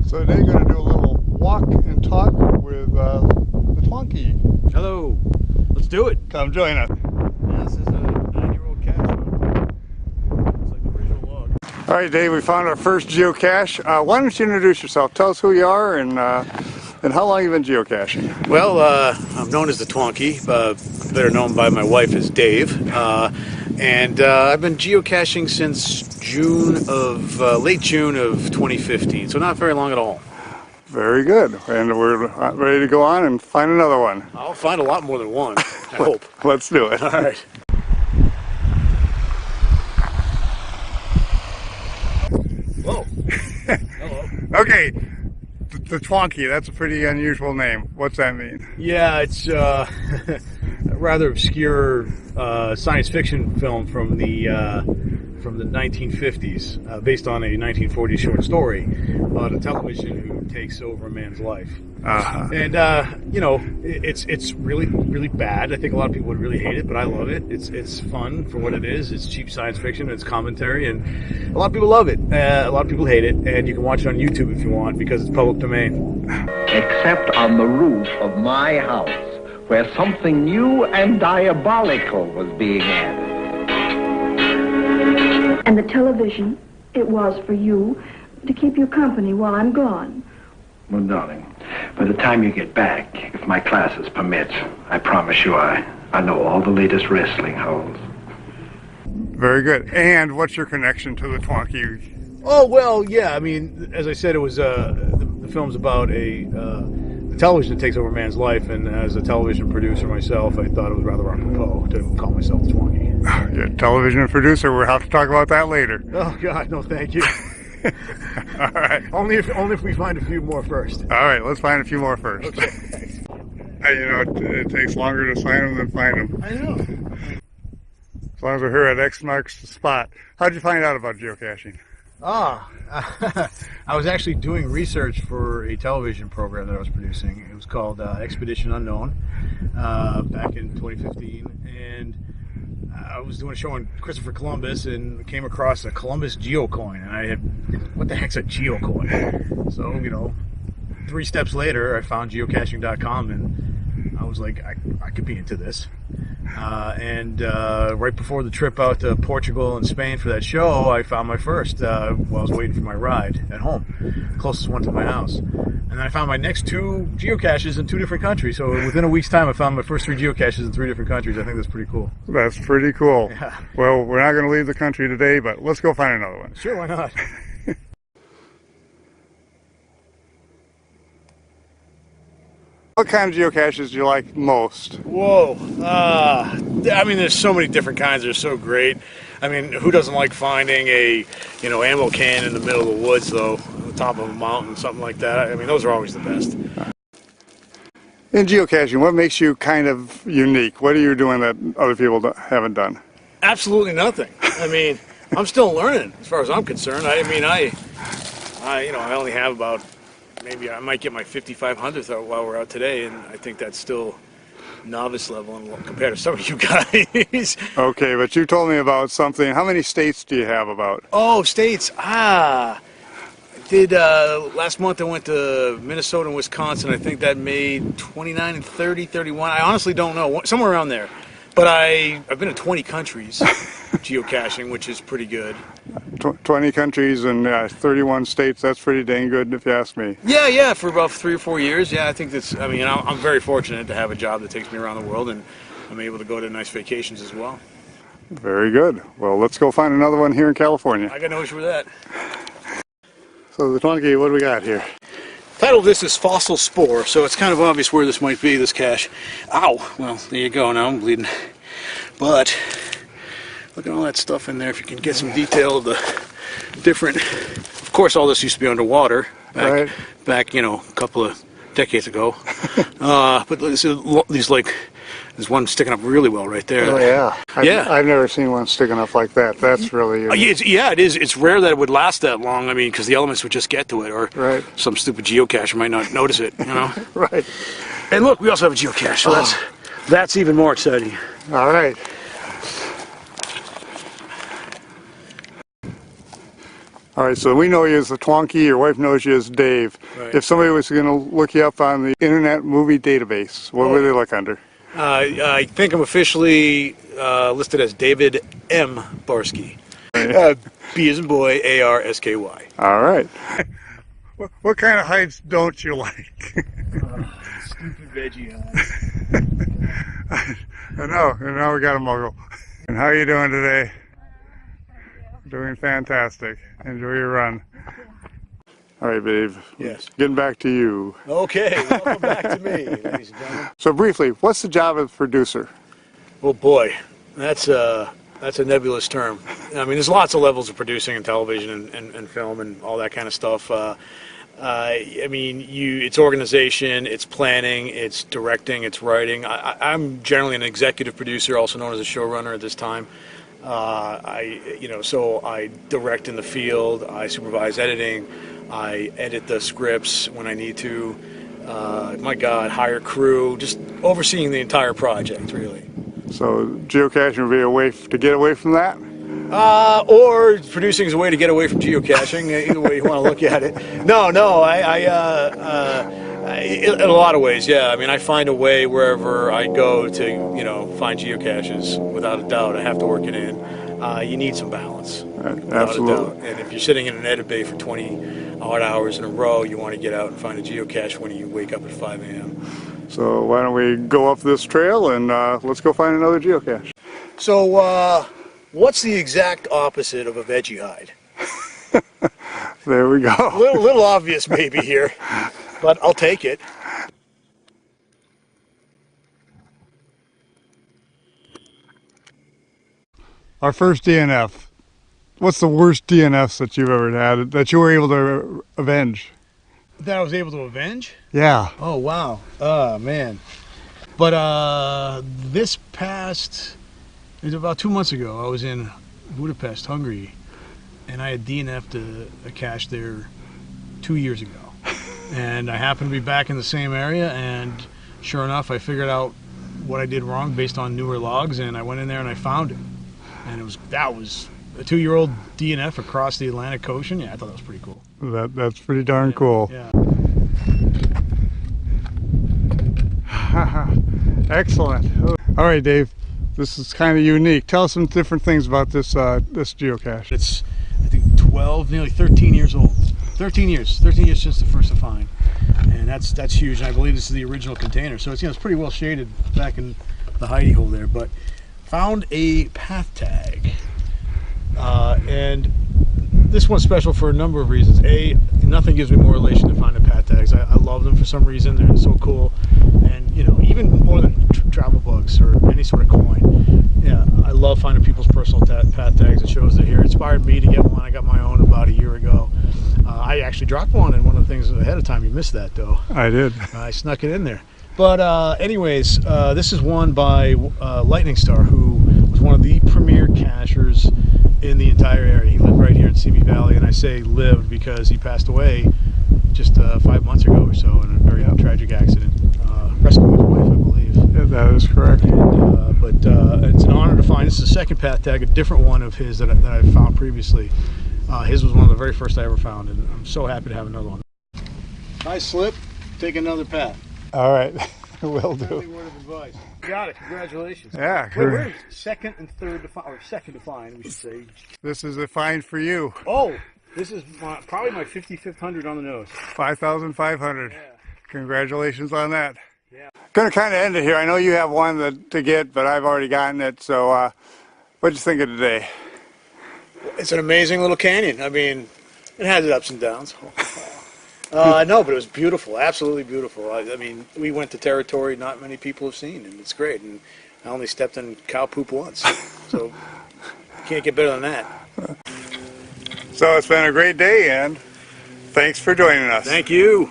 So today we're going to do a little walk and talk with TheTwonky. Hello, let's do it. Come join us. Yeah, this is a 9-year-old cache. It's like the original log. All right, Dave, we found our first geocache. Why don't you introduce yourself? Tell us who you are and how long you've been geocaching. Well, I'm known as TheTwonky, better known by my wife as Dave. And I've been geocaching since late June of 2015, so not very long at all. Very good. And we're ready to go on and find another one. I'll find a lot more than one, I hope. Let's do it. All right. Whoa. Hello. Okay, TheTwonky, that's a pretty unusual name. What's that mean? Yeah, it's a rather obscure science fiction film from the 1950s, based on a 1940 short story about a television who takes over a man's life. And you know, it's really bad. I think a lot of people would really hate it, but I love it. It's fun for what it is. It's cheap science fiction. It's commentary, and a lot of people love it. A lot of people hate it, and you can watch it on YouTube if you want because it's public domain. Except on the roof of my house, where something new and diabolical was being added. And the television, it was for you, to keep you company while I'm gone. Well, darling, by the time you get back, if my classes permit, I promise you I know all the latest wrestling holds. Very good. And what's your connection to TheTwonky? Oh, well, yeah, I mean, as I said, it was the film's about a television that takes over a man's life, and as a television producer myself, I thought it was rather apropos to call myself TheTwonky. You're a television producer. We'll have to talk about that later. Oh God, no, thank you. All right. Only if we find a few more first. All right, let's find a few more first. Okay, thanks. You know, it takes longer to find them than find them. I know. As long as we're here at X marks the spot. How'd you find out about geocaching? I was actually doing research for a television program that I was producing. It was called Expedition Unknown back in 2015, and I was doing a show on Christopher Columbus and came across a Columbus geocoin, and I had, what the heck's a geocoin? So, you know, 3 steps later, I found geocaching.com, and I was like, I could be into this. And right before the trip out to Portugal and Spain for that show, I found my first while I was waiting for my ride at home, closest one to my house. And then I found my next 2 geocaches in 2 different countries. So within a week's time, I found my first 3 geocaches in 3 different countries. I think that's pretty cool. That's pretty cool. Yeah. Well, we're not going to leave the country today, but let's go find another one. Sure, why not? What kind of geocaches do you like most? Whoa. I mean, there's so many different kinds. They're so great. I mean, who doesn't like finding a, you know, ammo can in the middle of the woods, though, on the top of a mountain, something like that? I mean, those are always the best. In geocaching, what makes you kind of unique? What are you doing that other people haven't done? Absolutely nothing. I mean, I'm still learning as far as I'm concerned. I mean, I only have about, maybe I might get my 5,500th while we're out today, and I think that's still novice level compared to some of you guys. Okay, but you told me about something. How many states do you have about? Oh, states. I did, last month I went to Minnesota and Wisconsin. I think that made 29 and 30, 31. I honestly don't know, somewhere around there. But I've been to 20 countries geocaching, which is pretty good. 20 countries and 31 states, that's pretty dang good if you ask me. Yeah, for about 3 or 4 years. Yeah, I think that's, I mean, I'm very fortunate to have a job that takes me around the world, and I'm able to go to nice vacations as well. Very good. Well, let's go find another one here in California. I got no issue with that. So, TheTwonky, what do we got here? The title of this is Fossil Spore, so it's kind of obvious where this might be, this cache. Ow! Well, there you go, now I'm bleeding. But, look at all that stuff in there. If you can get some detail of the different... Of course, all this used to be underwater back, you know, a couple of decades ago. But these, like, there's one sticking up really well right there. Oh, yeah. Yeah. I've never seen one sticking up like that. That's really unique. Yeah, it is. It's rare that it would last that long. I mean, because the elements would just get to it, or some stupid geocacher might not notice it, you know? Right. And look, we also have a geocache, so that's even more exciting. All right. All right, so we know you as the Twonky, your wife knows you as Dave. Right. If somebody was going to look you up on the Internet Movie Database, what would they look under? I think I'm officially listed as David M. Barsky. B as in boy, A-R-S-K-Y. All right. What kind of heights don't you like? Stupid Veggie Hide. I know, and now we got a muggle. And how are you doing today? Doing fantastic. Enjoy your run. All right, Dave. Yes. Getting back to you. Okay, welcome back to me, ladies and gentlemen. So briefly, what's the job of the producer? Oh boy, that's a nebulous term. I mean, there's lots of levels of producing in television and film and all that kind of stuff. I mean, it's organization, it's planning, it's directing, it's writing. I'm generally an executive producer, also known as a showrunner at this time. So I direct in the field, I supervise editing, I edit the scripts when I need to. My God, hire crew, just overseeing the entire project, really. So geocaching would be a way to get away from that? Or producing is a way to get away from geocaching, either way you want to look at it. No, in a lot of ways, yeah. I mean, I find a way wherever I go to, find geocaches, without a doubt. I have to work it in. You need some balance, without a doubt. And if you're sitting in an edit bay for 20-odd hours in a row, you want to get out and find a geocache when you wake up at 5 a.m. So why don't we go up this trail and let's go find another geocache. So, what's the exact opposite of a Veggie Hide? There we go. A little obvious maybe here, but I'll take it. Our first DNF. What's the worst DNFs that you've ever had that you were able to avenge? That I was able to avenge? Yeah. Oh, wow. Oh, man. But this past, it was about 2 months ago, I was in Budapest, Hungary, and I had DNF'd a cache there 2 years ago. And I happened to be back in the same area, and sure enough, I figured out what I did wrong based on newer logs, and I went in there and I found it. And that was a 2-year-old DNF across the Atlantic Ocean. Yeah, I thought that was pretty cool. That's pretty darn cool. Yeah. Excellent. All right, Dave. This is kind of unique. Tell us some different things about this geocache. It's, I think, 12, nearly 13 years old. 13 years since the first to find, and that's huge. And I believe this is the original container, so it's it's pretty well shaded back in the hidey hole there. But found a path tag, and this one's special for a number of reasons. A, nothing gives me more elation than finding path tags. I love them for some reason. They're so cool, and even more than travel bugs or any sort of coin. Yeah, I love finding people's personal path tags. It shows they're here. It inspired me to get one. I got my own about a year ago. I actually dropped one, and one of the things ahead of time, you missed that though. I did. I snuck it in there. But anyways, this is one by Lightning Star, who was one of the premier cachers in the entire area. He lived right here in Simi Valley, and I say lived because he passed away just 5 months ago or so in a very tragic accident, rescuing his wife, I believe. Yeah, that is correct. And, but it's an honor to find. This is a second path tag, a different one of his that I found previously. His was one of the very first I ever found, and I'm so happy to have another one. Hi, Slip. Take another path. All right, will Friendly do. word of advice. Got it. Congratulations. Yeah. We're second and third to find, or second to find, we should say. This is a find for you. Oh, this is probably my 55th hundred on the nose. 5,500. Yeah. Congratulations on that. Yeah. Going to kind of end it here. I know you have one to get, but I've already gotten it. So, what'd you think of today? It's an amazing little canyon. I mean, it has its ups and downs. No, but it was beautiful, absolutely beautiful. I mean, we went to territory not many people have seen, and it's great. And I only stepped in cow poop once, so can't get better than that. So it's been a great day, and thanks for joining us. Thank you.